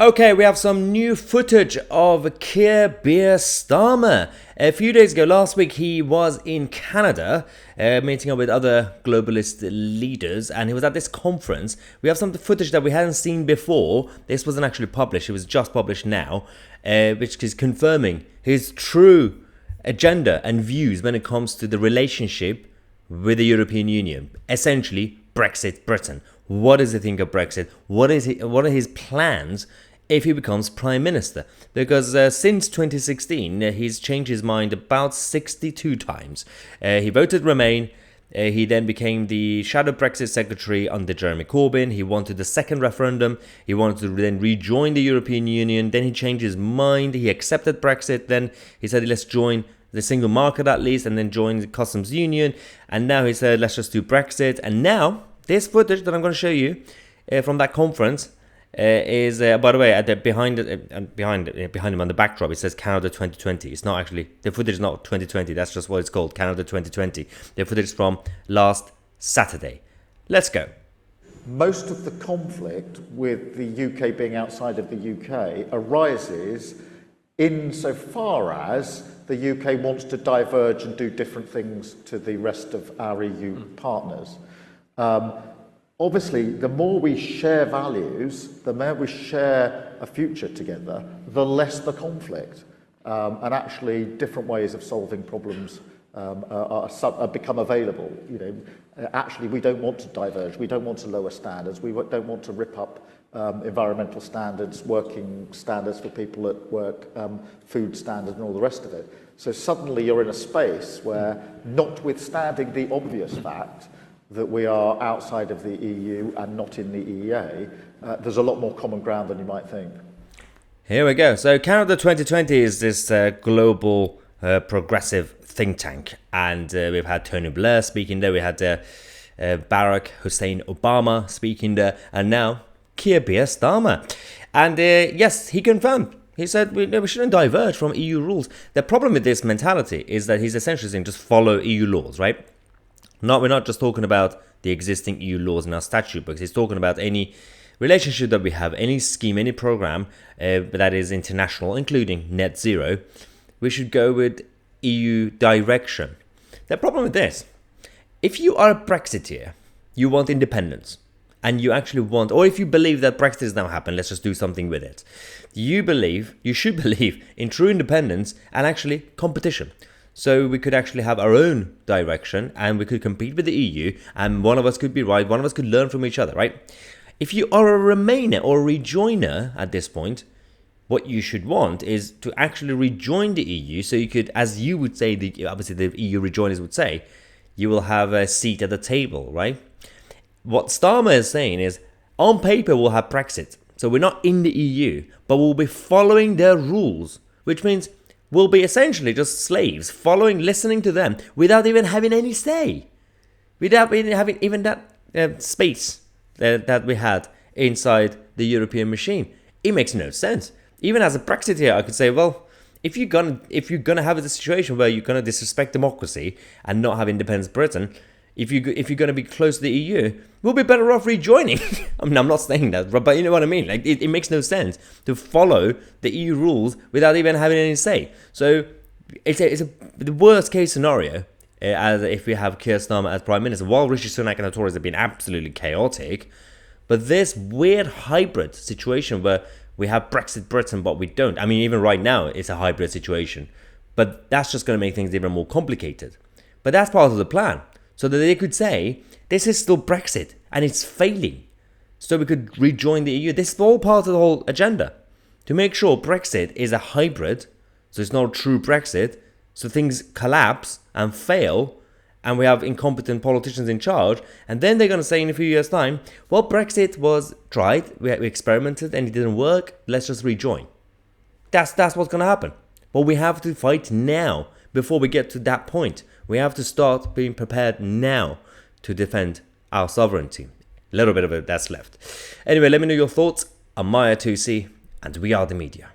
Okay, we have some new footage of Keir Starmer. A few days ago, last week, he was in Canada meeting up with other globalist leaders, and he was at this conference. We have some footage that we hadn't seen before. This wasn't actually published, it was just published now, which is confirming his true agenda and views when it comes to the relationship with the European Union. Essentially, Brexit Britain. What does he think of Brexit? What are his plans if he becomes Prime Minister? Because since 2016, he's changed his mind about 62 times. He voted Remain. He then became the shadow Brexit secretary under Jeremy Corbyn. He wanted the second referendum. He wanted to then rejoin the European Union. Then he changed his mind. He accepted Brexit. Then he said, let's join the single market at least, and then join the customs union. And now he said, let's just do Brexit. And now, this footage that I'm going to show you from that conference is, by the way, behind him on the backdrop, it says Canada 2020. It's not actually, the footage is not 2020, that's just what it's called, Canada 2020. The footage is from last Saturday. Let's go. Most of the conflict with the UK being outside of the UK arises insofar as the UK wants to diverge and do different things to the rest of our EU partners. Obviously, the more we share values, the more we share a future together, the less the conflict. And actually, different ways of solving problems become available. You know, actually, we don't want to diverge. We don't want to lower standards. We don't want to rip up environmental standards, working standards for people at work, food standards, and all the rest of it. So suddenly, you're in a space where, notwithstanding the obvious fact that we are outside of the EU and not in the EEA, there's a lot more common ground than you might think. Here we go. So Canada 2020 is this global progressive think tank. And we've had Tony Blair speaking there. We had Barack Hussein Obama speaking there. And now Keir Starmer. And yes, he confirmed. He said we shouldn't diverge from EU rules. The problem with this mentality is that he's essentially saying just follow EU laws, right? We're not just talking about the existing EU laws in our statute books. He's talking about any relationship that we have, any scheme, any program that is international, including net zero. We should go with EU direction. The problem with this, if you are a Brexiteer, you want independence, and you actually want, or if you believe that Brexit is now happened, let's just do something with it. You should believe in true independence and actually competition. So we could actually have our own direction and we could compete with the EU, and one of us could be right, one of us could learn from each other, right? If you are a Remainer or a rejoiner at this point, what you should want is to actually rejoin the EU, so you could, as you would say, obviously the EU rejoiners would say, you will have a seat at the table, right? What Starmer is saying is, on paper we'll have Brexit, so we're not in the EU, but we'll be following their rules, which means we'll be essentially just slaves, listening to them, without even having any say. Without having even that space that we had inside the European machine. It makes no sense. Even as a Brexiteer, I could say, well, if you're gonna have a situation where you're gonna disrespect democracy and not have independence Britain, if you're gonna be close to the EU, we'll be better off rejoining. I mean, I'm not saying that, but you know what I mean. Like, it makes no sense to follow the EU rules without even having any say. So it's the worst case scenario, as if we have Keir Starmer as Prime Minister. While Rishi Sunak and the Tories have been absolutely chaotic, but this weird hybrid situation where we have Brexit Britain, but we don't. I mean, even right now, it's a hybrid situation. But that's just going to make things even more complicated. But that's part of the plan. So that they could say, this is still Brexit, and it's failing. So we could rejoin the EU. This is all part of the whole agenda. To make sure Brexit is a hybrid, so it's not a true Brexit, so things collapse and fail, and we have incompetent politicians in charge, and then they're going to say in a few years' time, well, Brexit was tried, we experimented, and it didn't work, let's just rejoin. That's what's going to happen. But we have to fight now, before we get to that point. We have to start being prepared now to defend our sovereignty. A little bit of it that's left. Anyway, let me know your thoughts. I'm Tousi, and we are the media.